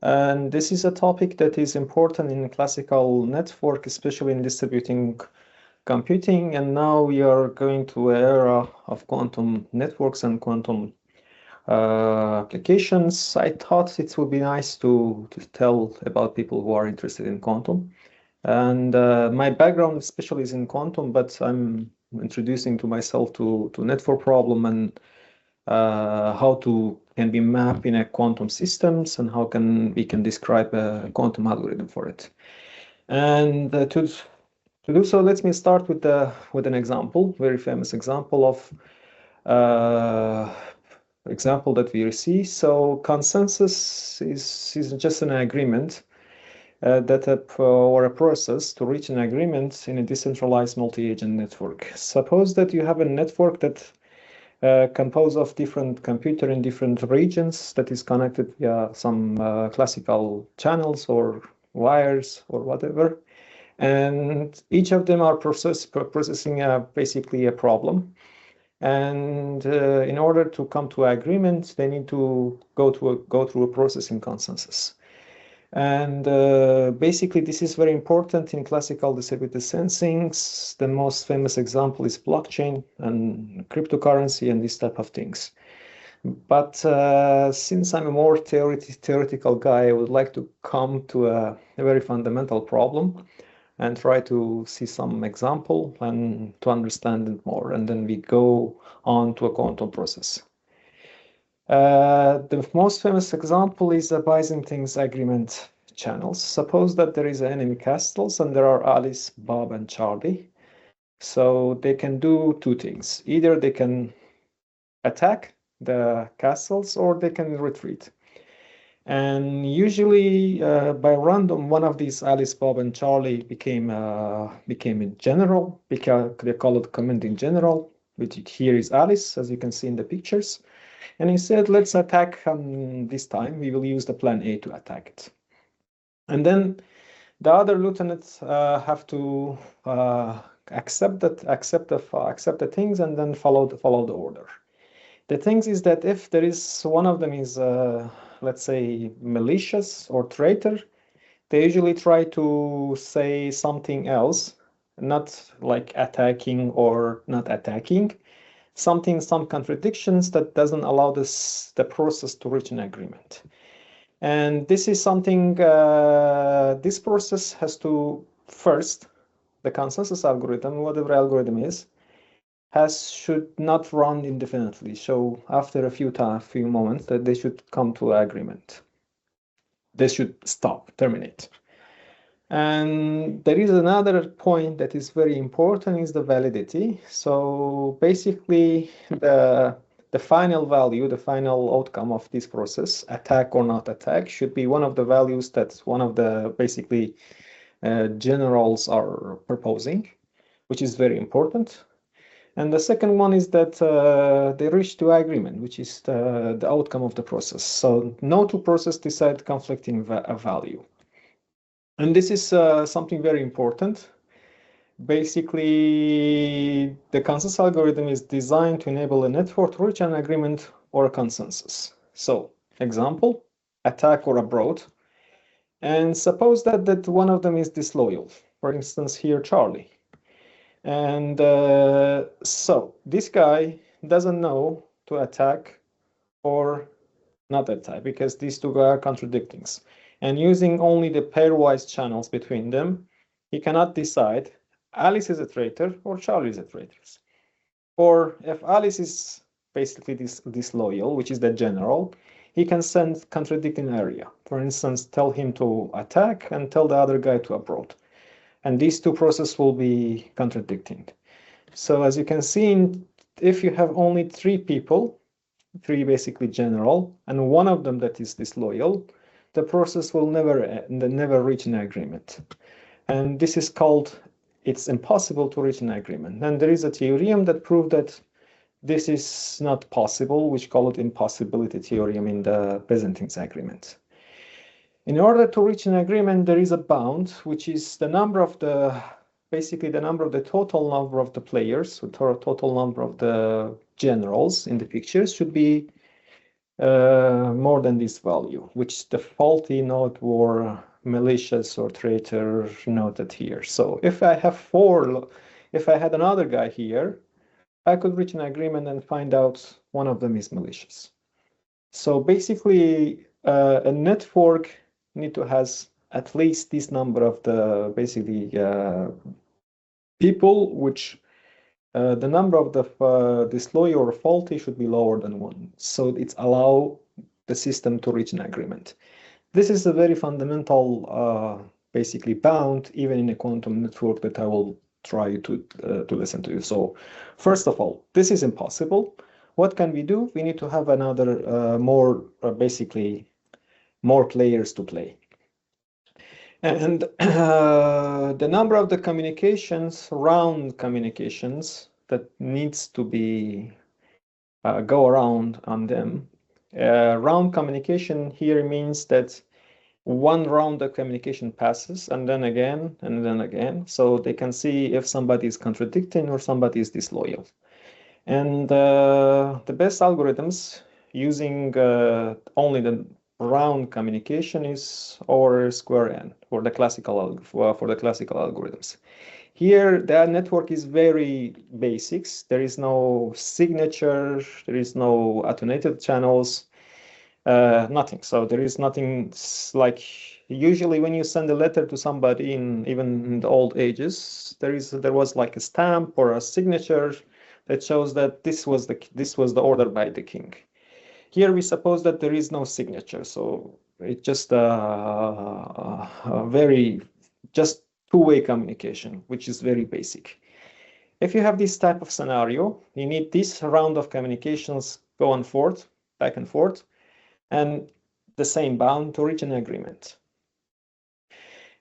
And this is a topic that is important in classical network, especially in distributing computing. And now we are going to an era of quantum networks and quantum applications. I thought it would be nice to tell about people who are interested in quantum. And my background especially is in quantum, but I'm introducing to myself to network problem and how to can be mapped in a quantum systems and how can we can describe a quantum algorithm for it. And to do so, let me start with an example, very famous example of uh, example that we see. So consensus is just an agreement that or a process to reach an agreement in a decentralized multi-agent network. Suppose that you have a network that composed of different computer in different regions that is connected via some classical channels or wires or whatever. And each of them are processing basically a problem. And in order to come to agreement, they need to go through a process in consensus. And basically, this is very important in classical distributed sensing. The most famous example is blockchain and cryptocurrency and this type of things. But since I'm a more theoretical guy, I would like to come to a very fundamental problem and try to see some example and to understand it more. And then we go on to a quantum process. The most famous example is the Byzantine agreement channels. Suppose that there is enemy castles and there are Alice, Bob, and Charlie. So they can do two things. Either they can attack the castles or they can retreat. And usually by random, one of these Alice, Bob, and Charlie became a general, because they call it commanding general, which here is Alice, as you can see in the pictures. And he said, let's attack this time. We will use the plan A to attack it. And then the other lieutenants have to accept the things and then follow the order. The thing is that if there is one of them is, let's say, malicious or traitor, they usually try to say something else, not like attacking or not attacking, some contradictions that doesn't allow the process to reach an agreement. And this is something, this process has to first, the consensus algorithm, whatever algorithm is, should not run indefinitely. So after a few moments that they should come to agreement. They should stop, terminate. And there is another point that is very important is the validity. So basically the final value, the final outcome of this process, attack or not attack, should be one of the values that one of the basically generals are proposing, which is very important. And the second one is that they reach to agreement, which is the outcome of the process. So no two processes decide conflicting value. And this is something very important. Basically, the consensus algorithm is designed to enable a network to reach an agreement or a consensus. So, example, attack or abroad. And suppose that one of them is disloyal. For instance, here, Charlie. And so this guy doesn't know to attack or not attack because these two are contradicting. And using only the pairwise channels between them, he cannot decide Alice is a traitor or Charlie is a traitor. Or if Alice is basically disloyal, which is the general, he can send contradicting area. For instance, tell him to attack and tell the other guy to abroad. And these two processes will be contradicting. So as you can see, if you have only three people, three basically general, and one of them that is disloyal, the process will never reach an agreement. And this is called, it's impossible to reach an agreement. And there is a theorem that proves that this is not possible, which call it impossibility theorem in the Byzantine agreement. In order to reach an agreement, there is a bound, which is the number of the, basically the number of the total number of the players, or total number of the generals in the pictures should be more than this value, which the faulty node or malicious or traitor noted here. So if I have if I had another guy here, I could reach an agreement and find out one of them is malicious. So basically, a network need to has at least this number of the basically people, which the number of the disloyal or faulty should be lower than 1. So it's allow the system to reach an agreement. This is a very fundamental, basically bound, even in a quantum network that I will try to listen to you. So first of all, this is impossible. What can we do? We need to have another basically more players to play. And the number of the communications, round communications that needs to be go around on them. Round communication here means that one round of communication passes and then again and then again. So they can see if somebody is contradicting or somebody is disloyal. And the best algorithms using only the round communication is over square n for the classical algorithms. Here, the network is very basics. There is no signature, there is no attenuated channels, nothing. So there is nothing like usually when you send a letter to somebody even in the old ages, there was like a stamp or a signature that shows that this was the order by the king. Here we suppose that there is no signature, so it's just a very just two-way communication, which is very basic. If you have this type of scenario, you need this round of communications go on forth, back and forth, and the same bound to reach an agreement.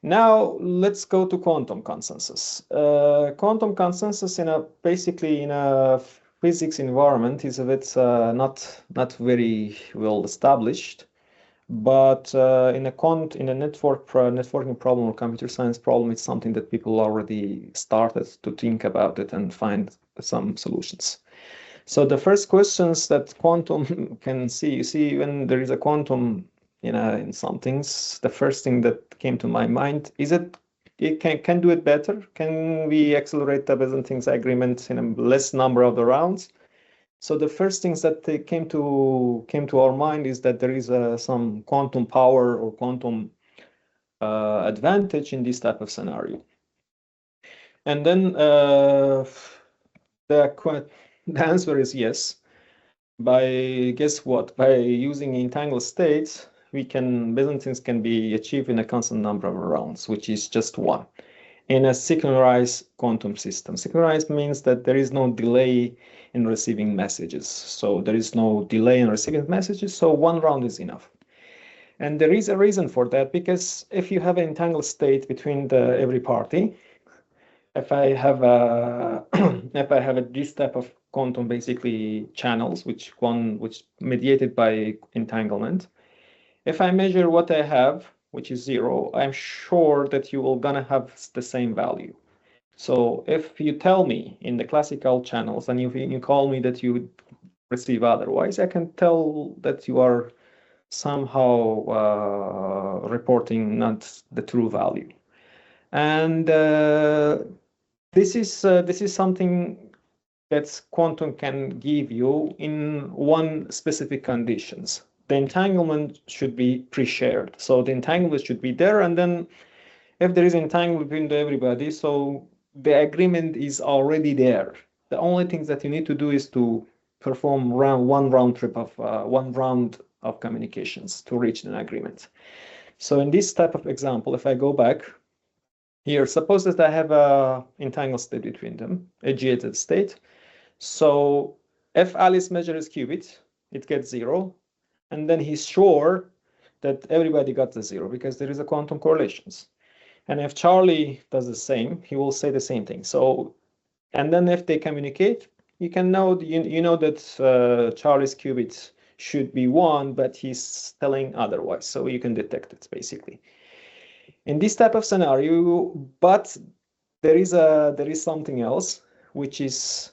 Now let's go to quantum consensus. Quantum consensus basically in a physics environment is a bit not very well established, but in a networking problem or computer science problem, it's something that people already started to think about it and find some solutions. So the first questions that quantum can see, you see when there is a quantum in some things, the first thing that came to my mind is it can do it better? Can we accelerate the Byzantine agreement in a less number of the rounds? So the first things that came to our mind is that there is some quantum power or quantum advantage in this type of scenario. And then the answer is yes. Guess what? By using entangled states, Byzantines can be achieved in a constant number of rounds, which is just 1. In a synchronized quantum system. Synchronized means that there is no delay in receiving messages. So there is no delay in receiving messages, so 1 round is enough. And there is a reason for that, because if you have an entangled state between every party, if I have this type of quantum basically channels, which mediated by entanglement, if I measure what I have, which is 0, I'm sure that you will gonna have the same value. So if you tell me in the classical channels and you call me that you receive otherwise, I can tell that you are somehow reporting not the true value. And this is something that quantum can give you in one specific conditions. The entanglement should be pre-shared. So the entanglement should be there, and then if there is entanglement between everybody, so the agreement is already there. The only things that you need to do is to perform one round of communications to reach an agreement. So in this type of example, if I go back here, suppose that I have a entangled state between them, a gated state. So if Alice measures qubit, it gets 0, and then he's sure that everybody got the 0 because there is a quantum correlations. And if Charlie does the same, he will say the same thing. So, and then if they communicate, you can know you know that Charlie's qubit should be 1, but he's telling otherwise. So you can detect it basically. In this type of scenario, but there is something else, which is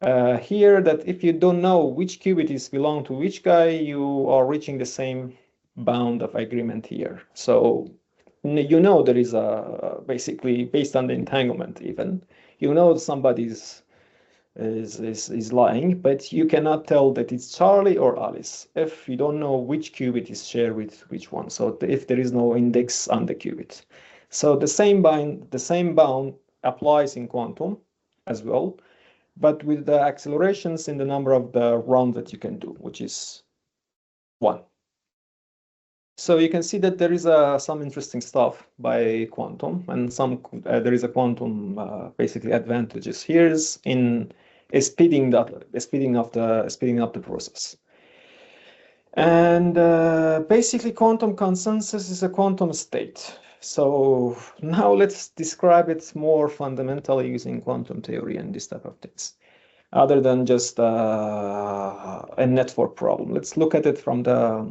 here that if you don't know which qubits belong to which guy, you are reaching the same bound of agreement here. So you know there is a basically based on the entanglement even, you know somebody's is lying, but you cannot tell that it's Charlie or Alice if you don't know which qubit is shared with which one. So if there is no index on the qubit. So the same bound applies in quantum as well, but with the accelerations in the number of the rounds that you can do, which is 1. So you can see that there is some interesting stuff by quantum, and there is a quantum basically advantages. Here's in speeding up the process. And basically, quantum consensus is a quantum state. So now let's describe it more fundamentally using quantum theory and this type of things, other than just a network problem. Let's look at it from the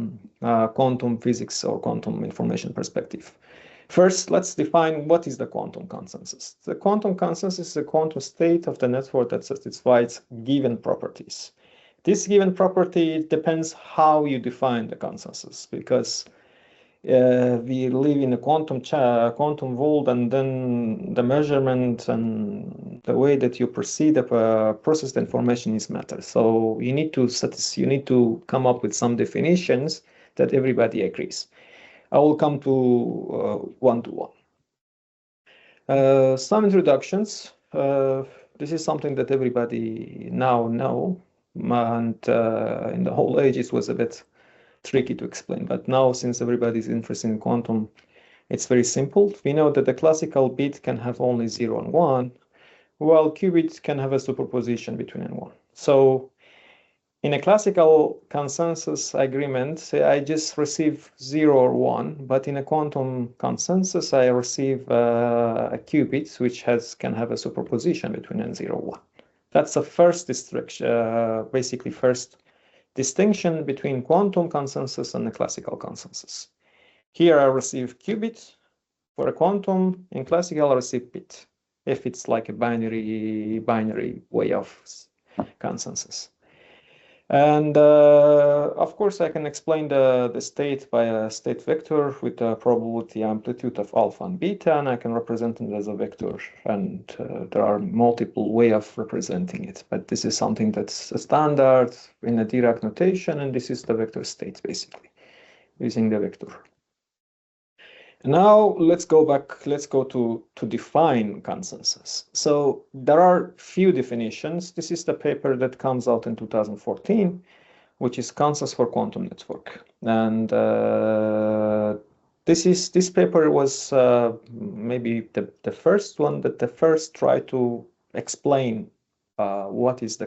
quantum physics or quantum information perspective. First, let's define what is the quantum consensus. The quantum consensus is a quantum state of the network that satisfies given properties. This given property depends how you define the consensus, because we live in a quantum world, and then the measurement and the way that you proceed processed information is matter. So you need to come up with some definitions that everybody agrees. I will come to one-to-one. Some introductions. This is something that everybody now know, and in the whole age it was a bit tricky to explain, but now since everybody's interested in quantum, it's very simple. We know that the classical bit can have only 0 and 1, while qubit can have a superposition between and 1. So in a classical consensus agreement, say I just receive 0 or 1, but in a quantum consensus, I receive a qubit which can have a superposition between and 0, 1. That's the first first distinction between quantum consensus and the classical consensus. Here I receive qubit. For a quantum, in classical I receive bit, if it's like a binary way of consensus. And of course, I can explain the state by a state vector with a probability amplitude of alpha and beta, and I can represent it as a vector. And there are multiple ways of representing it, but this is something that's a standard in a Dirac notation, and this is the vector state, basically, using the vector. Now let's go to define consensus. So there are few definitions. This is the paper that comes out in 2014, which is Consensus for Quantum Network. And this paper was maybe the first one that the first tried to explain what is the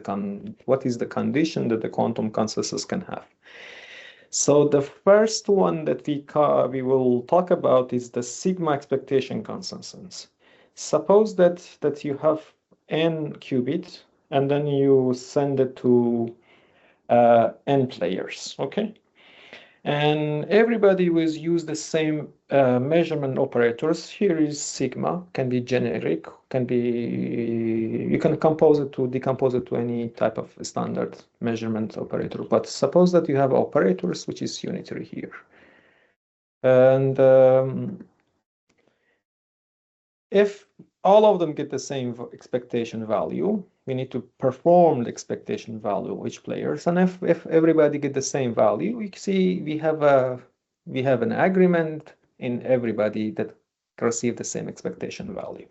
condition that the quantum consensus can have. So the first one that we will talk about is the sigma expectation consensus. Suppose that you have n qubit, and then you send it to n players, okay? And everybody will use the same measurement operators. Here is sigma, can be generic, you can decompose it to any type of standard measurement operator. But suppose that you have operators which is unitary here. And if all of them get the same expectation value, we need to perform the expectation value of each players. And if everybody get the same value, we see we have an agreement in everybody that receive the same expectation value.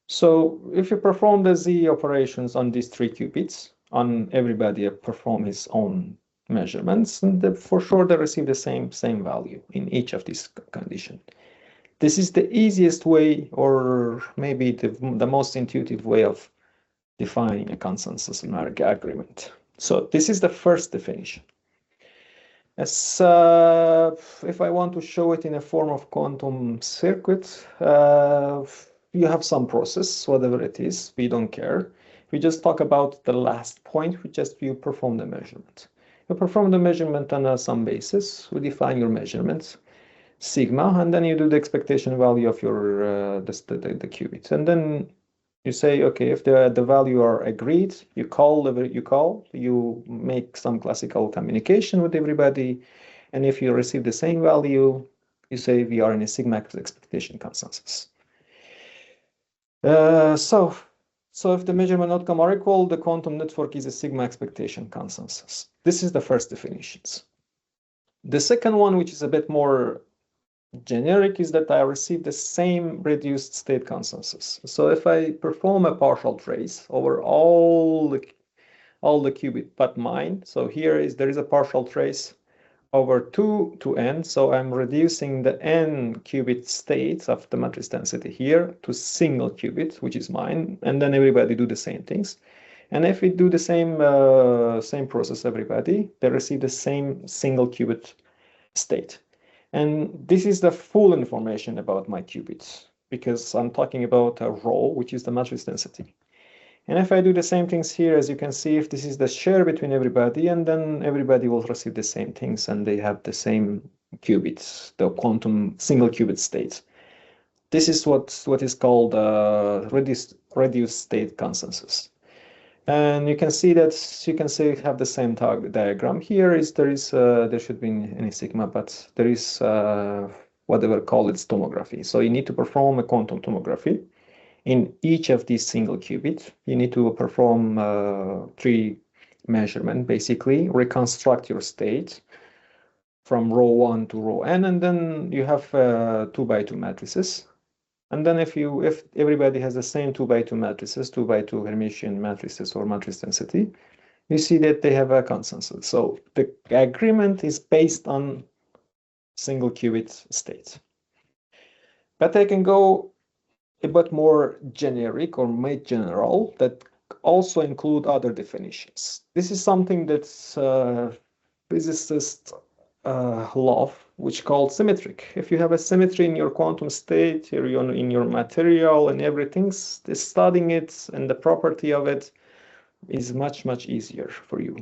So if you perform the Z operations on these 3 qubits, on everybody perform his own measurements, and for sure they receive the same value in each of these conditions. This is the easiest way, or maybe the most intuitive way of defining a consensus numeric agreement. So this is the first definition. As if I want to show it in a form of quantum circuit, you have some process, whatever it is, we don't care. We just talk about the last point, you perform the measurement. You perform the measurement on some basis, we define your measurements, sigma, and then you do the expectation value of your the qubits. And then You say, okay, if the value are agreed, you make some classical communication with everybody, and if you receive the same value, you say we are in a sigma expectation consensus. So if the measurement outcome are equal, the quantum network is a sigma expectation consensus. This is the first definitions. The second one, which is a bit more generic, is that I receive the same reduced state consensus. So if I perform a partial trace over all the qubit but mine, so there is a partial trace over 2 to n, so I'm reducing the n qubit states of the matrix density here to single qubit, which is mine, and then everybody do the same things. And if we do the same process, everybody, they receive the same single qubit state. And this is the full information about my qubits, because I'm talking about a rho, which is the matrix density. And if I do the same things here, as you can see, if this is the share between everybody, and then everybody will receive the same things, and they have the same qubits, the quantum single qubit states. This is what is called reduced state consensus. And you can see that have the same diagram here. There should be any sigma, but there is whatever call its tomography. So you need to perform a quantum tomography in each of these single qubits. You need to perform 3 measurements, basically reconstruct your state from row 1 to row n, and then you have 2 by 2 matrices. And then if everybody has the same 2 by 2 matrices, 2 by 2 Hermitian matrices or matrix density, you see that they have a consensus. So the agreement is based on single qubit states. But I can go a bit more generic or made general that also include other definitions. This is something that physicists love, which called symmetric. If you have a symmetry in your quantum state, in your material and everything, studying it and the property of it is much, much easier for you.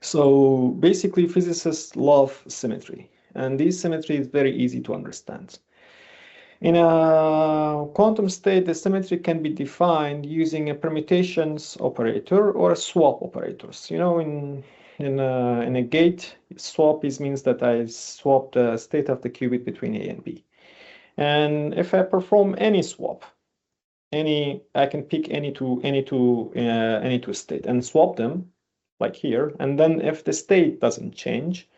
So basically, physicists love symmetry, and this symmetry is very easy to understand. In a quantum state, the symmetry can be defined using a permutations operator or a swap operators. You know, in a gate, swap means that I swap the state of the qubit between A and B. And if I perform any swap, I can pick any two state and swap them, like here. And then if the state doesn't change,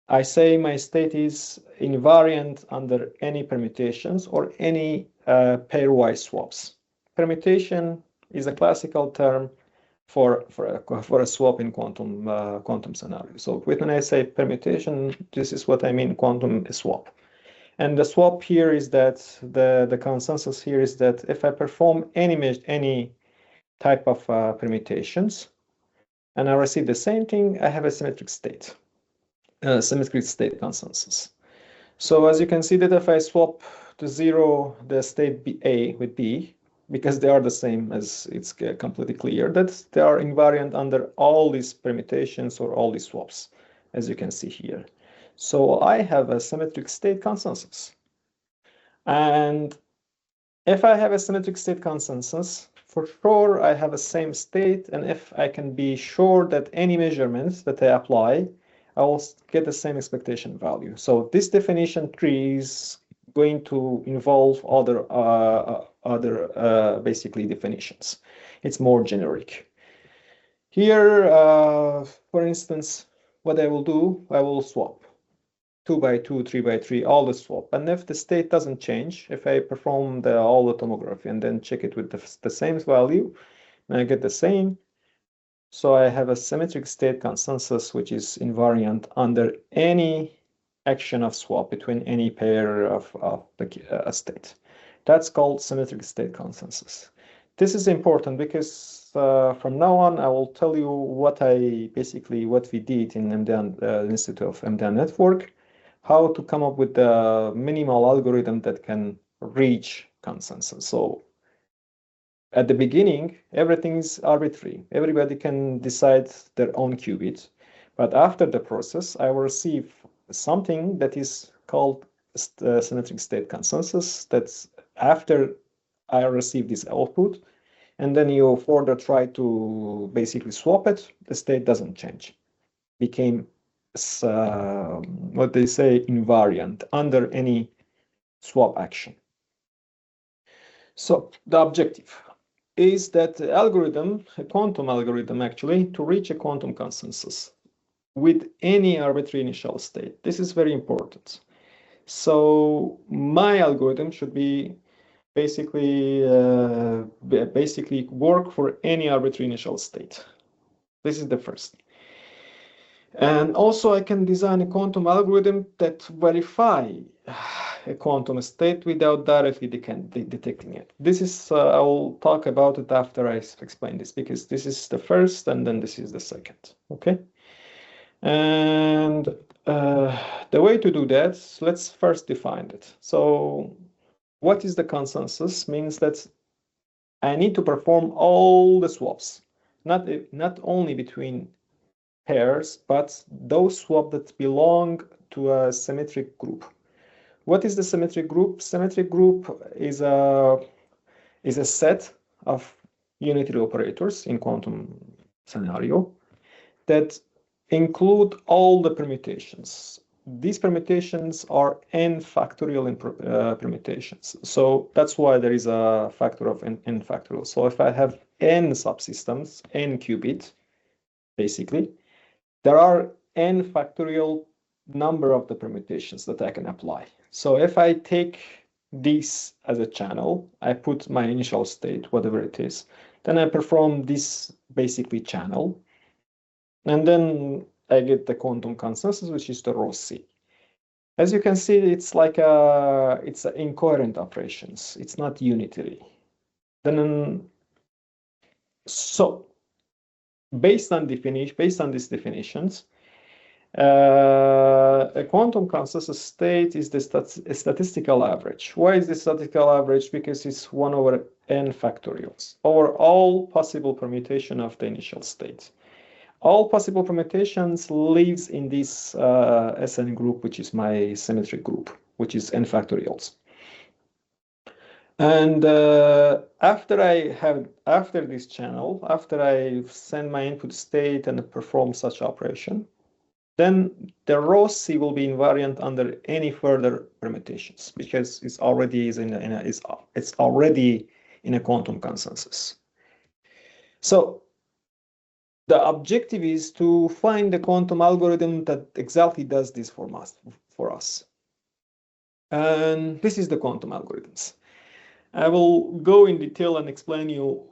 I say my state is invariant under any permutations or any pairwise swaps. Permutation is a classical term for a swap in quantum scenario. So when I say permutation, this is what I mean quantum swap. And the swap here is that the consensus here is that if I perform any type of permutations and I receive the same thing, I have a symmetric state consensus. So as you can see that if I swap to 0 the state A with B, because they are the same, as it's completely clear that they are invariant under all these permutations or all these swaps, as you can see here. So I have a symmetric state consensus. And if I have a symmetric state consensus, for sure I have a same state, and if I can be sure that any measurements that I apply, I will get the same expectation value. So this definition tree is going to involve other basically definitions. It's more generic. Here, for instance, what I will do, I will swap 2 by 2, 3 by 3, all the swap. And if the state doesn't change, if I perform all the tomography and then check it with the same value, and I get the same, so I have a symmetric state consensus, which is invariant under any action of swap between any pair of the state. That's called symmetric state consensus. This is important because from now on, I will tell you what we did in IMDEA, Institute of IMDEA Network, how to come up with the minimal algorithm that can reach consensus. So at the beginning, everything is arbitrary. Everybody can decide their own qubit. But after the process, I will receive something that is called symmetric state consensus. That's after I receive this output, and then you further try to basically swap it, the state doesn't change. Became what they say invariant under any swap action. So the objective is that the algorithm, a quantum algorithm actually, to reach a quantum consensus with any arbitrary initial state. This is very important. So my algorithm should be basically work for any arbitrary initial state. This is the first. And also I can design a quantum algorithm that verify a quantum state without directly detecting it. This is, I will talk about it after I explain this, because this is the first and then this is the second, okay? And the way to do that, let's first define it. So what is the consensus? Means that I need to perform all the swaps, not only between pairs, but those swaps that belong to a symmetric group. What is the symmetric group? Symmetric group is a set of unitary operators in quantum scenario that include all the permutations. These permutations are n factorial permutations. So that's why there is a factor of n factorial. So if I have n subsystems, n qubit, basically, there are n factorial number of the permutations that I can apply. So if I take this as a channel, I put my initial state, whatever it is, then I perform this basically channel, and then I get the quantum consensus, which is the rho C. As you can see, it's like it's incoherent operations. It's not unitary. Then, so based on these definitions, a quantum consensus state is the statistical average. Why is the statistical average? Because it's 1 over n factorials over all possible permutation of the initial state. All possible permutations lives in this Sn group, which is my symmetric group, which is n factorials. And after this channel, after I send my input state and perform such operation, then the rho C will be invariant under any further permutations, because it's already it's already in a quantum consensus. So the objective is to find a quantum algorithm that exactly does this for us. And this is the quantum algorithms. I will go in detail and explain you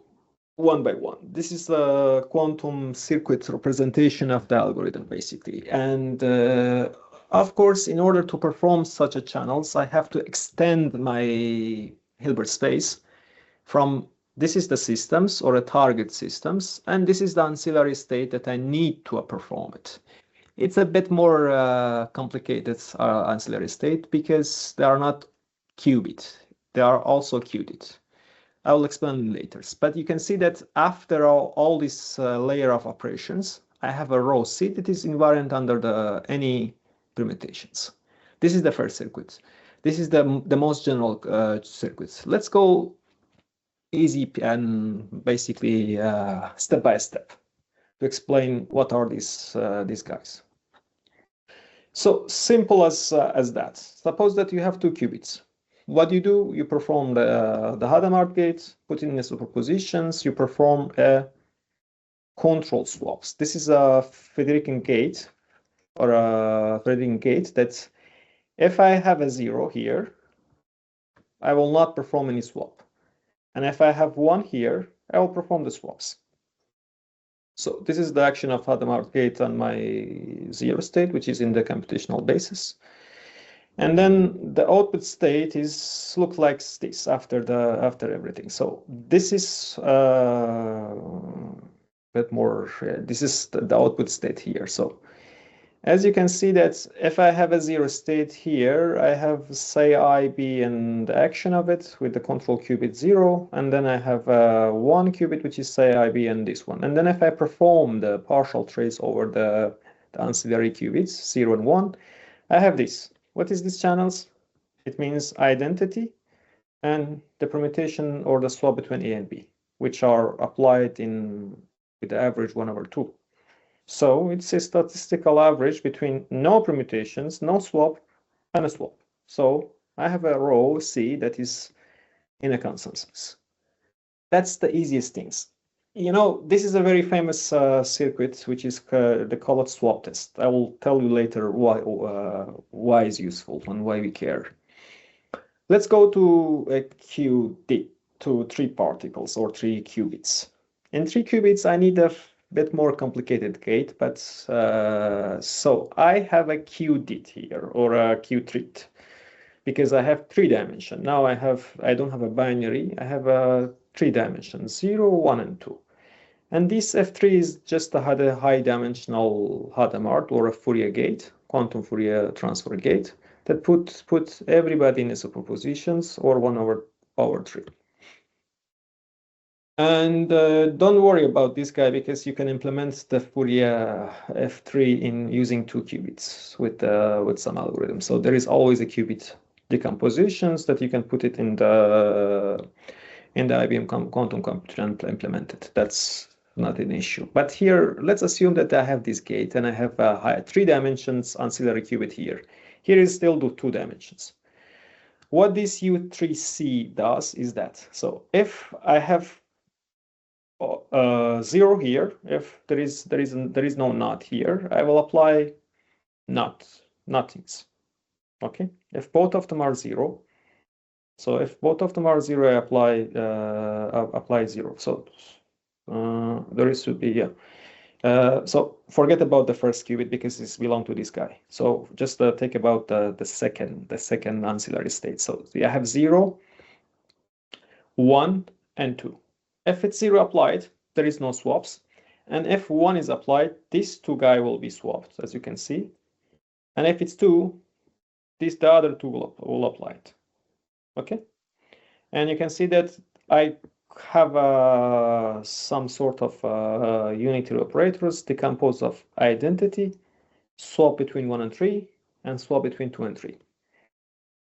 one by one. This is a quantum circuit representation of the algorithm, basically. And of course, in order to perform such a channels, I have to extend my Hilbert space from this is the systems or a target systems, and this is the ancillary state that I need to perform it. It's a bit more complicated ancillary state because they are not qubit. They are also qubit. I will explain later. But you can see that after all this layer of operations, I have a rho C that is invariant under any permutations. This is the first circuit. This is the most general circuits. Let's go easy and basically step by step to explain what are these guys. So simple as that. Suppose that you have 2 qubits. What do? You perform the Hadamard gate, put in the superpositions, you perform a control swaps. This is a Federican gate or a Federican gate that if I have a 0 here, I will not perform any swap. And if I have 1 here, I will perform the swaps. So this is the action of Hadamard gate on my 0 state, which is in the computational basis. And then the output state looks like this after everything. So this is a bit more. This is the output state here. So as you can see that if I have a 0 state here, I have say IB and the action of it with the control qubit 0, and then I have 1 qubit which is say IB and this one. And then if I perform the partial trace over the ancillary qubits 0 and 1, I have this. What is this channels? It means identity and the permutation or the swap between A and B, which are applied with the average 1/2. So it's a statistical average between no permutations, no swap, and a swap. So I have a row C that is in a consensus. That's the easiest things. This is a very famous circuit, which is the colored swap test. I will tell you later why it's useful and why we care. Let's go to a QD, to 3 particles or 3 qubits. In 3 qubits, I need a bit more complicated gate, but so I have a QDIT here, or a QTreat, because I have 3 dimensions. Now I don't have a binary, I have a 3 dimensions, 0, 1, and 2. And this F3 is just a high dimensional Hadamard or a Fourier gate, quantum Fourier transfer gate, that put everybody in a superpositions or 1/3. And don't worry about this guy, because you can implement the Fourier F3 in using 2 qubits with some algorithm. So there is always a qubit decompositions that you can put it in the IBM quantum computer and implement it. That's not an issue. But here, let's assume that I have this gate and I have a 3 dimensions ancillary qubit here. Here is still 2 dimensions. What this U3C does is that, so if I have 0 here, if there is no not here, I will apply nothings. Okay, if both of them are 0, so if both of them are 0, I apply 0. So there should be, yeah. So forget about the first qubit because it's belong to this guy. So just think about the second ancillary state. So I have 0, 1, and 2. If it's 0 applied, there is no swaps. And if 1 is applied, these 2 guys will be swapped, as you can see. And if it's 2, the other 2 will apply it. Okay? And you can see that I have some sort of unitary operators decomposed of identity, swap between 1 and 3, and swap between 2 and 3.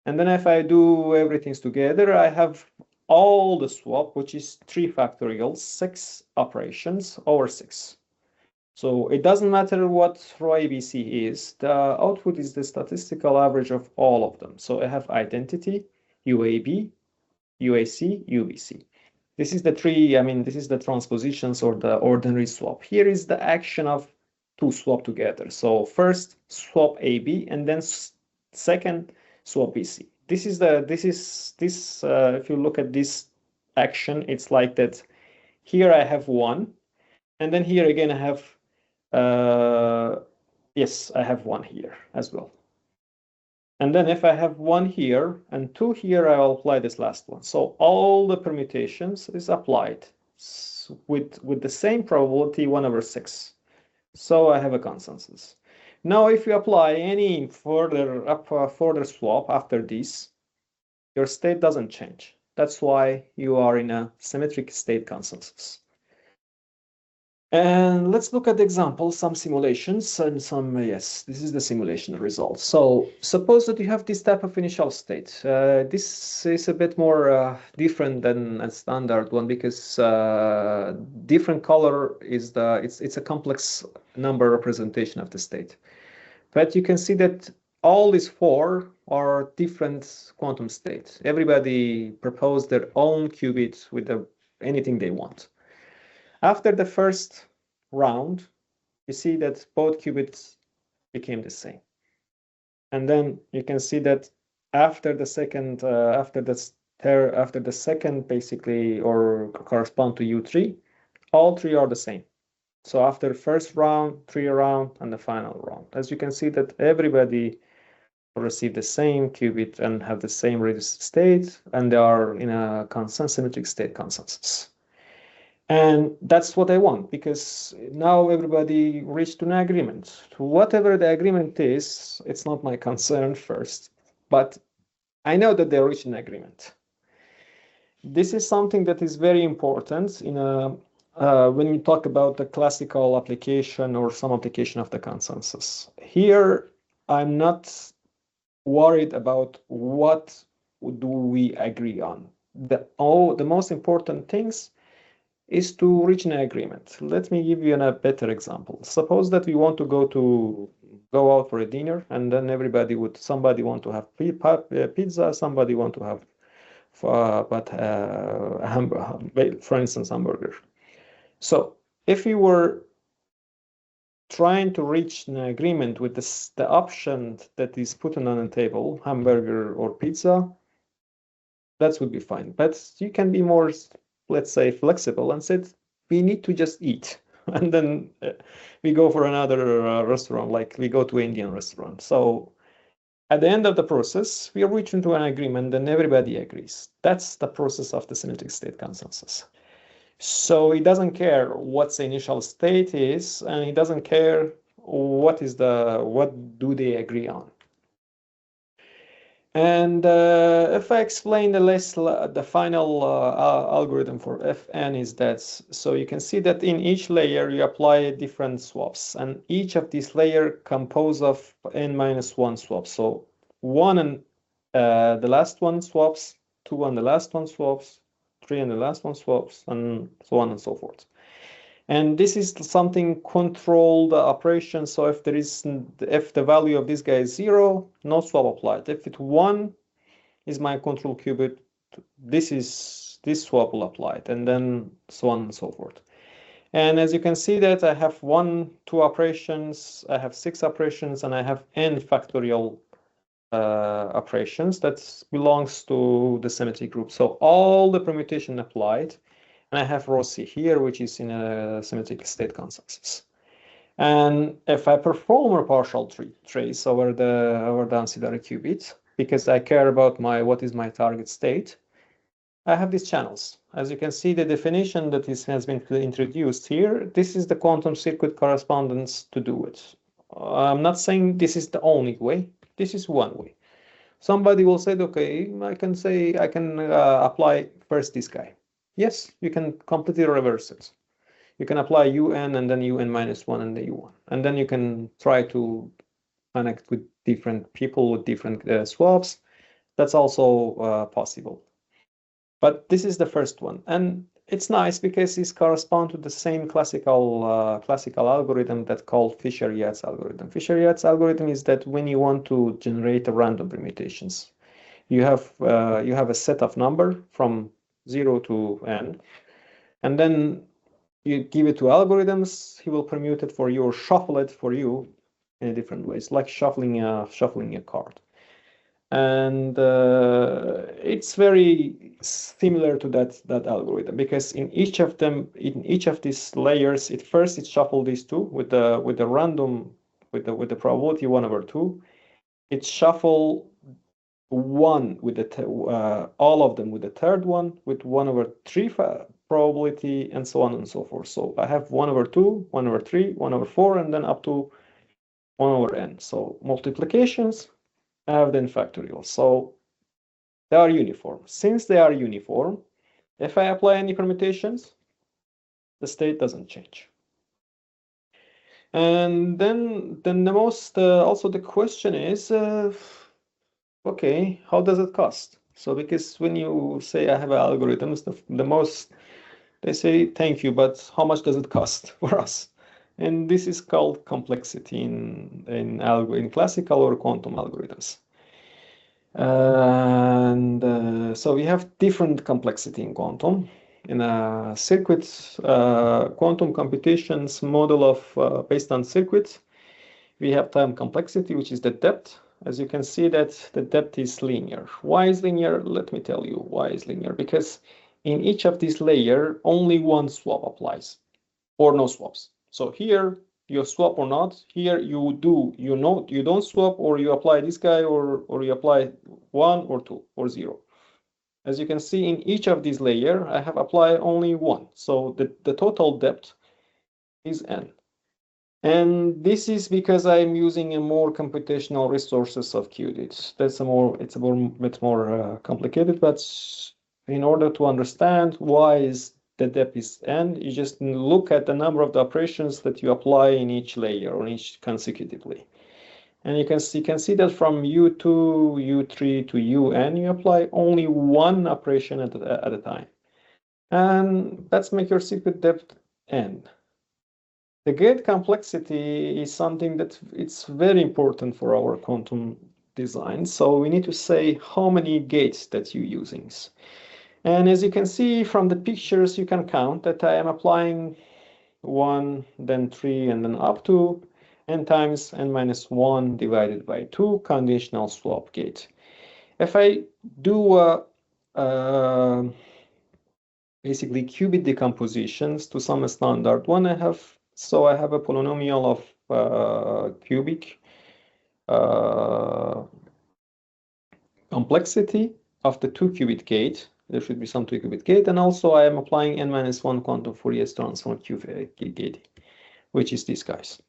And then if I do everything together, I have all the swap, which is 3 factorial, 6 operations over 6. So it doesn't matter what row ABC is, the output is the statistical average of all of them. So I have identity, UAB, UAC, UVC. This is this is the transpositions or the ordinary swap. Here is the action of 2 swap together. So first swap AB and then second swap BC. If you look at this action, it's like that. Here I have 1, and then here again I have, yes, I have 1 here as well. And then if I have 1 here and 2 here, I will apply this last one. So all the permutations is applied with the same probability 1/6. So I have a consensus. Now, if you apply any further swap after this, your state doesn't change. That's why you are in a symmetric state consensus. And let's look at the example, some simulations and yes, this is the simulation results. So suppose that you have this type of initial state. This is a bit more different than a standard one because different color is it's a complex number representation of the state. But you can see that all these 4 are different quantum states. Everybody proposed their own qubit with anything they want. After the first round, you see that both qubits became the same. And then you can see that after the second, after the second basically, or correspond to U3, all 3 are the same. So after the first round, 3 round, and the final round, as you can see that everybody receive the same qubit and have the same reduced state, and they are in a symmetric state consensus. And that's what I want, because now everybody reached an agreement. Whatever the agreement is, it's not my concern first, but I know that they reached an agreement. This is something that is very important when we talk about the classical application or some application of the consensus. Here, I'm not worried about what do we agree on? The most important things is to reach an agreement. Let me give you a better example. Suppose that we want to go out for a dinner, and then somebody want to have pizza, somebody want to have, for instance, hamburger. So if we were trying to reach an agreement with the option that is put on the table, hamburger or pizza, that would be fine. But you can be more, let's say, flexible and said, we need to just eat. And then we go for another restaurant, like we go to Indian restaurant. So at the end of the process, we reach into an agreement and everybody agrees. That's the process of the symmetric state consensus. So it doesn't care what the initial state is, and it doesn't care what do they agree on. And if I explain the final algorithm for Fn is that, so you can see that in each layer you apply different swaps, and each of these layers compose of n-1 swaps. So 1 and the last one swaps, 2 and the last one swaps, 3 and the last one swaps, and so on and so forth. And this is something controlled operation. So if the value of this guy is 0, no swap applied. If it's 1 is my control qubit, this swap will apply, and then so on and so forth. And as you can see that I have 1, 2 operations, I have 6 operations, and I have n factorial operations that belongs to the symmetry group. So all the permutation applied. And I have rho C here, which is in a symmetric state consensus. And if I perform a partial trace over the ancillary qubit, because I care about what is my target state, I have these channels. As you can see, the definition that has been introduced here, this is the quantum circuit correspondence to do it. I'm not saying this is the only way. This is one way. Somebody will say, okay, I can apply first this guy. Yes, you can completely reverse it. You can apply UN and then UN-1 and then U1. And then you can try to connect with different people with different swaps. That's also possible. But this is the first one. And it's nice because it corresponds to the same classical algorithm that's called Fisher-Yates algorithm. Fisher-Yates algorithm is that when you want to generate a random permutations, you have a set of number from 0 to n, and then you give it to algorithms. He will permute it for you or shuffle it for you in different ways, like shuffling a card. And it's very similar to that algorithm, because in each of these layers, it shuffle these two with the random with the probability 1/2. It shuffle one with all of them with the third one with 1/3 probability, and so on and so forth. So I have 1/2, 1/3, 1/4, and then up to 1/n. So multiplications, I have then factorial. So they are uniform. Since they are uniform, if I apply any permutations, the state doesn't change. And then the most also the question is, okay, how does it cost? So because when you say I have algorithms, the most they say thank you, but how much does it cost for us? And this is called complexity in classical or quantum algorithms. And so we have different complexity in quantum. In a circuit, quantum computations model of based on circuits, we have time complexity, which is the depth. As you can see that the depth is linear. Why is linear? Let me tell you why is linear. Because in each of these layers, only one swap applies, or no swaps. So here you swap or not. Here you don't swap, or you apply this guy, or you apply 1 or 2 or 0. As you can see, in each of these layers, I have applied only 1. So the total depth is n. And this is because I'm using a more computational resources of qubits. It's a bit more complicated, but in order to understand why is the depth is n, you just look at the number of the operations that you apply in each layer or each consecutively. And you can see that from U2, U3 to UN, you apply only one operation at a time. And let's make your secret depth n. The gate complexity is something that it's very important for our quantum design. So we need to say how many gates that you're using. And as you can see from the pictures, you can count that I am applying 1, then 3, and then up to n times n minus 1 divided by 2 conditional swap gate. If I do basically qubit decompositions to some standard one, I have a polynomial of cubic complexity of the 2-qubit gate. There should be some 2-qubit gate, and also I am applying n minus 1 quantum Fourier transform gate, which is this guys.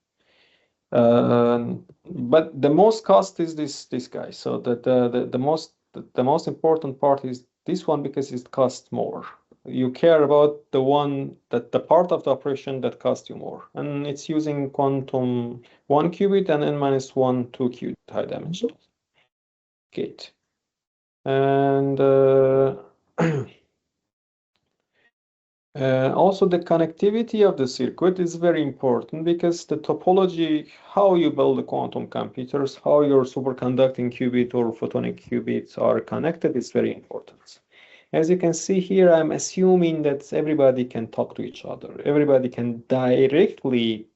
But the most cost is this guy. So that the most important part is this one because it costs more. You care about the one that the part of the operation that costs you more, and it's using quantum 1 qubit and n minus 1 2-qubit high dimensional gate. And also the connectivity of the circuit is very important because the topology, how you build the quantum computers, how your superconducting qubit or photonic qubits are connected is very important. As you can see here, I'm assuming that everybody can talk to each other. Everybody can directly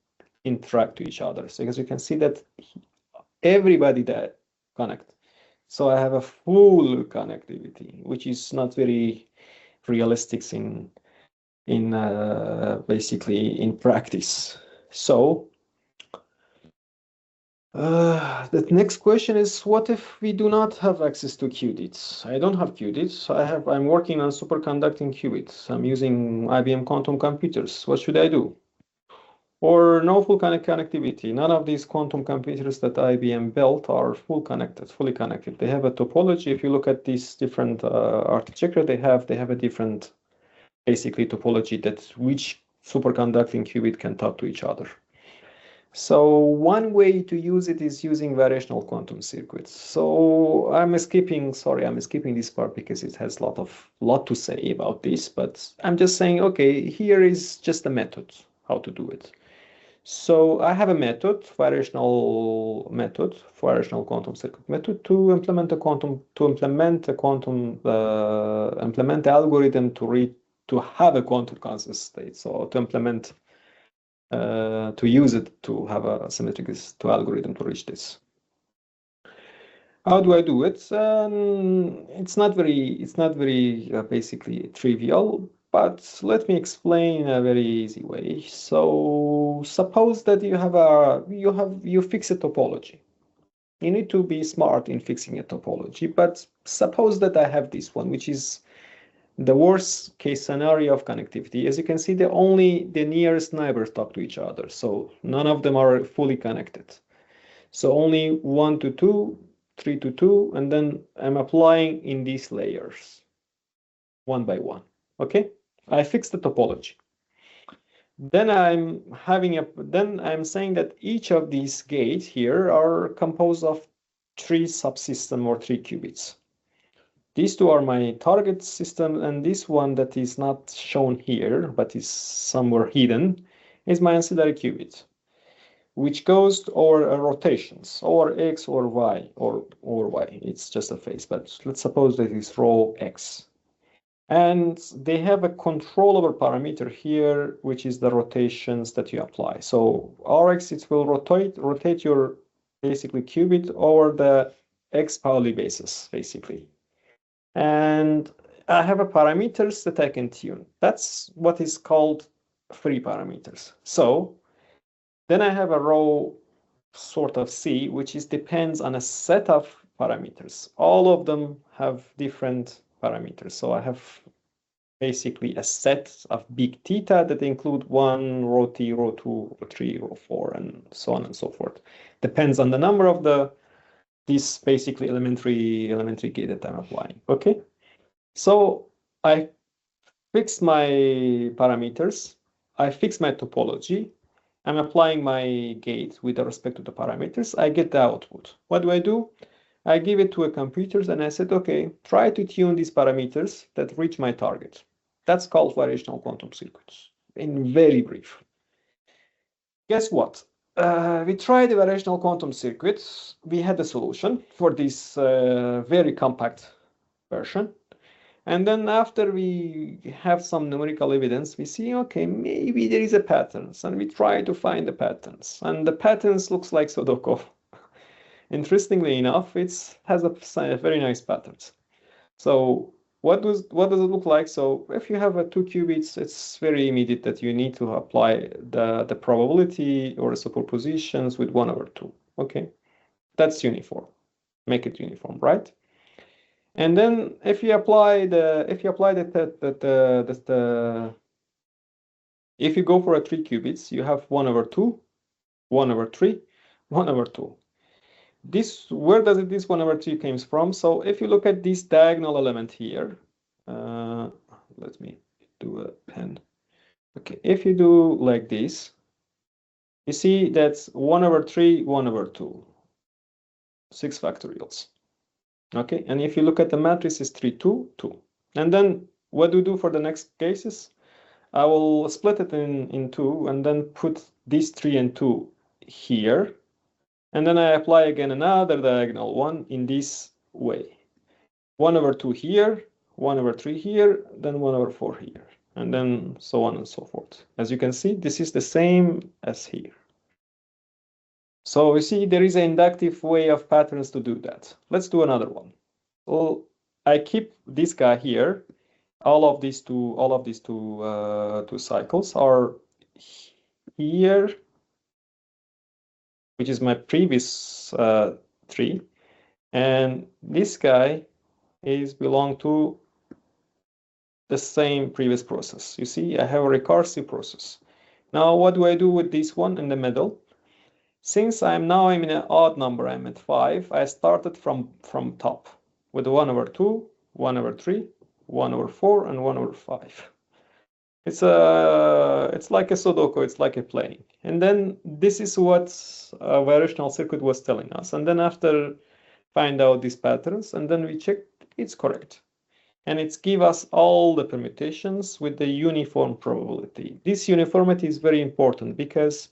interact to each other. So as you can see that everybody that connect. So I have a full connectivity, which is not very realistic in basically in practice. So the next question is, what if we do not have access to qubits? I don't have qubits. I'm working on superconducting qubits. I'm using IBM quantum computers. What should I do? Or no full connectivity. None of these quantum computers that IBM built are fully connected. They have a topology. If you look at these different architecture they have a different basically topology that which superconducting qubit can talk to each other. So one way to use it is using variational quantum circuits. So I'm skipping this part because it has lot to say about this, but I'm just saying, okay, here is just a method how to do it. So I have a method, variational quantum circuit method to implement the algorithm to have a quantum constant state. So to use it to have a symmetric algorithm to reach this. How do I do it? It's not very basically trivial, but let me explain in a very easy way. So suppose that you fix a topology. You need to be smart in fixing a topology, but suppose that I have this one, which is the worst case scenario of connectivity. As you can see, only the nearest neighbors talk to each other, so none of them are fully connected. So only 1 to 2, 3 to 2, and then I'm applying in these layers, one by one. Okay, I fixed the topology. Then I'm saying that each of these gates here are composed of 3 subsystems or 3 qubits. These two are my target system, and this one that is not shown here, but is somewhere hidden, is my ancillary qubit, which goes over rotations, or X or Y, or Y. It's just a phase, but let's suppose that it's row X. And they have a controllable parameter here, which is the rotations that you apply. So Rx, it will rotate your basically qubit over the X Pauli basis, basically. And I have a parameters that I can tune. That's what is called free parameters. So then I have a row sort of C, which depends on a set of parameters. All of them have different parameters. So I have basically a set of big theta that include 1, row T, row 2, row 3, row 4, and so on and so forth. Depends on the number of this basically elementary gate that I'm applying. Okay, so I fixed my parameters, I fixed my topology, I'm applying my gate with respect to the parameters, I get the output. What do? I give it to a computer and I said, okay, try to tune these parameters that reach my target. That's called variational quantum circuits, in very brief. Guess what? We tried the variational quantum circuits. We had a solution for this very compact version. And then after we have some numerical evidence, we see, okay, maybe there is a patterns, and we try to find the patterns. And the patterns looks like Sudoku. Interestingly enough, it has a very nice patterns. So what does it look like? So if you have a 2 qubits, it's very immediate that you need to apply the probability or the superpositions with 1/2. Okay, that's uniform. Make it uniform, right? And then if you apply the if you go for a 3 qubits, you have 1/2, 1/3, 1/2. This, where does this 1/3 comes from? So if you look at this diagonal element here, let me do a pen. Okay, if you do like this, you see that's 1/3, 1/2, 6 factorials. Okay, and if you look at the matrix, it's 3, 2, 2. And then what do you do for the next cases? I will split it in two and then put these 3 and 2 here. And then I apply again another diagonal one in this way. 1/2 here, 1/3 here, then 1/4 here, and then so on and so forth. As you can see, this is the same as here. So you see, there is an inductive way of patterns to do that. Let's do another one. Well, I keep this guy here. All of these two cycles are here, which is my previous 3, and this guy belong to the same previous process. You see, I have a recursive process. Now, what do I do with this one in the middle? Since I'm in an odd number, I'm at 5, I started from top with 1/2, 1/3, 1/4, and 1/5. It's like a Sudoku, it's like a playing. And then this is what a variational circuit was telling us. And then after find out these patterns, and then we check it's correct. And it's give us all the permutations with the uniform probability. This uniformity is very important because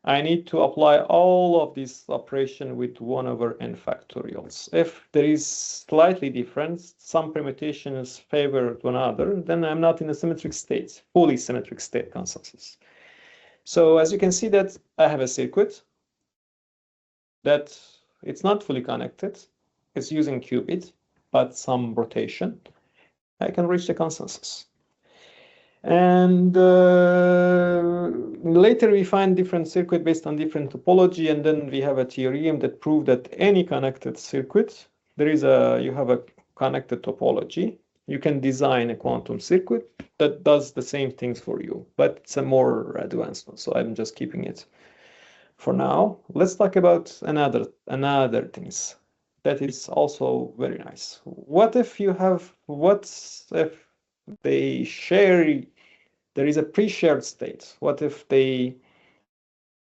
I need to apply all of this operation with 1/n factorials. If there is slightly difference, some permutations favor one another, then I'm not in a symmetric state, fully symmetric state consensus. So as you can see that I have a circuit that it's not fully connected. It's using qubit, but some rotation. I can reach the consensus. And later we find different circuit based on different topology, and then we have a theorem that proves that any connected circuit, you have a connected topology. You can design a quantum circuit that does the same things for you, but it's a more advanced one. So I'm just keeping it for now. Let's talk about another things that is also very nice. What if they share, there is a pre-shared state? What if they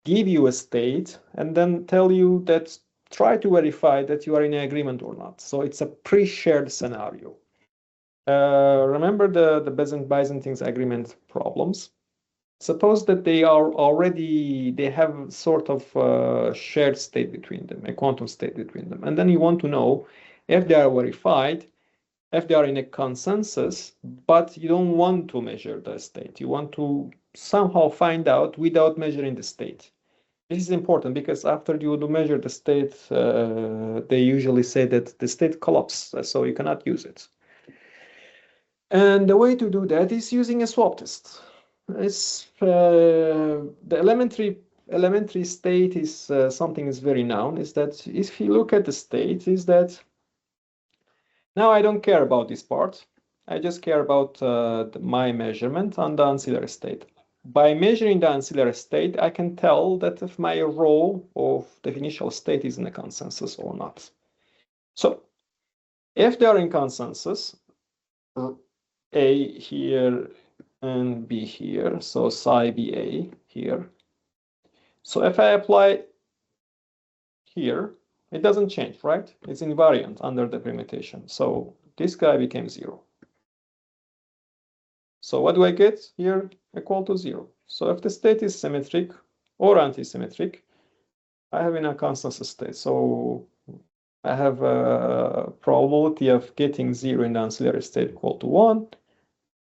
give you a state and then tell you that try to verify that you are in agreement or not? So it's a pre-shared scenario. Remember the Byzantine agreement problems? Suppose that they have sort of shared state between them, a quantum state between them. And then you want to know if they are verified, if they are in a consensus, but you don't want to measure the state. You want to somehow find out without measuring the state. This is important because after you measure the state, they usually say that the state collapses, so you cannot use it. And the way to do that is using a swap test. It's the elementary state is something is very known. Is that if you look at the state, is that now I don't care about this part. I just care about my measurement on the ancillary state. By measuring the ancillary state, I can tell that if my rho of the initial state is in a consensus or not. So if they are in consensus, A here and B here, so psi BA here, So if I apply here, it doesn't change, right? It's invariant under the permutation. So this guy became 0. So what do I get here? Equal to 0. So if the state is symmetric or anti-symmetric, I have in a constant state. So I have a probability of getting 0 in the ancillary state equal to 1,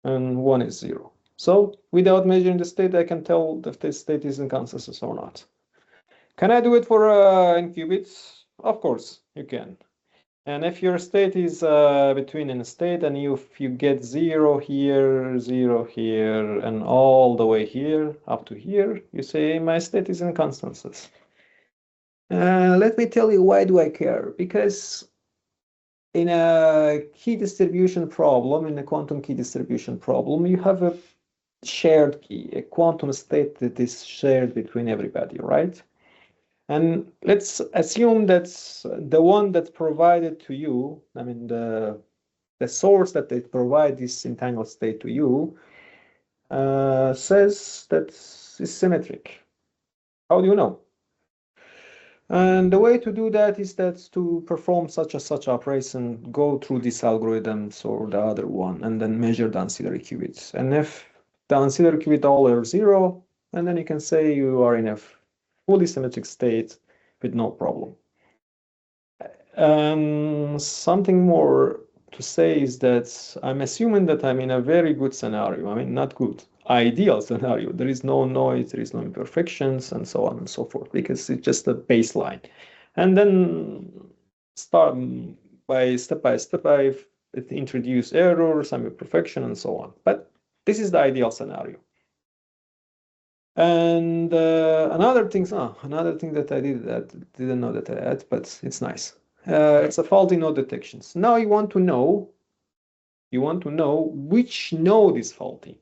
and 1 is 0. So without measuring the state, I can tell if the state is in consensus or not. Can I do it for in qubits? Of course, you can. And if your state is between in a state, and if you get 0 here, 0 here, and all the way here, up to here, you say my state is in consensus. Let me tell you why do I care? Because in a key distribution problem, in a quantum key distribution problem, you have a shared key, a quantum state that is shared between everybody, right? And let's assume that the one that's provided to you, I mean, the source that they provide this entangled state to you, says that it's symmetric. How do you know? And the way to do that is that to perform such operation, go through these algorithms or the other one, and then measure the ancillary qubits. And if the ancillary qubit all are 0, and then you can say you are in a fully symmetric state with no problem. Something more to say is that I'm assuming that I'm in a very good scenario. I mean, not good, ideal scenario. There is no noise, there is no imperfections, and so on and so forth, because it's just a baseline. And then start by step, I've introduced errors, some imperfection, and so on. But this is the ideal scenario. And another thing that I didn't know that I had, but it's nice. It's a faulty node detections. Now you want to know which node is faulty.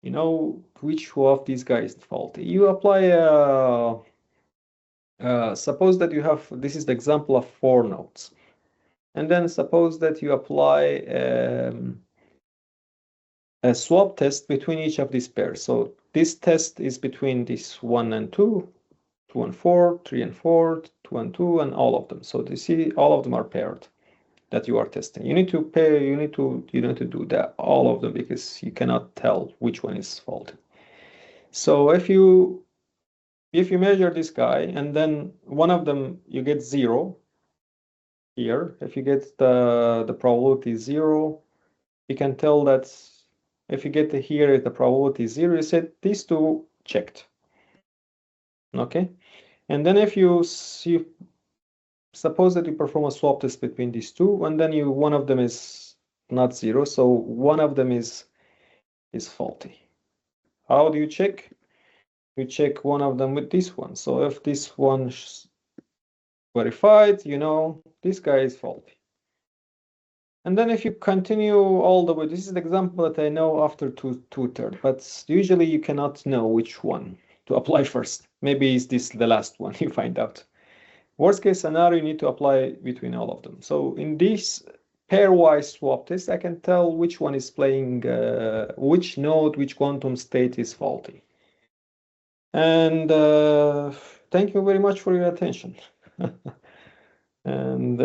You know which of these guys is faulty. You apply suppose that you have, this is the example of 4 nodes. And then suppose that you apply a swap test between each of these pairs. So this test is between this 1 and 2, 2 and 4, 3 and 4, 2 and 2, and all of them. So you see all of them are paired that you are testing. You need to pair, you need to do that, all of them, because you cannot tell which one is faulty. So if you measure this guy, and then one of them you get 0 here, if you get the probability 0, you can tell that if you get here the probability 0, you said these two checked. Okay, and then if you suppose that you perform a swap test between these two, and then one of them is not 0, so one of them is faulty. How do you check? You check one of them with this one. So if this one verified, you know this guy is faulty. And then if you continue all the way, this is the example that I know after two-thirds, but usually you cannot know which one to apply first. Maybe is this the last one you find out. Worst case scenario, you need to apply between all of them. So in this pairwise swap test, I can tell which one is playing, which node, which quantum state is faulty. And thank you very much for your attention. And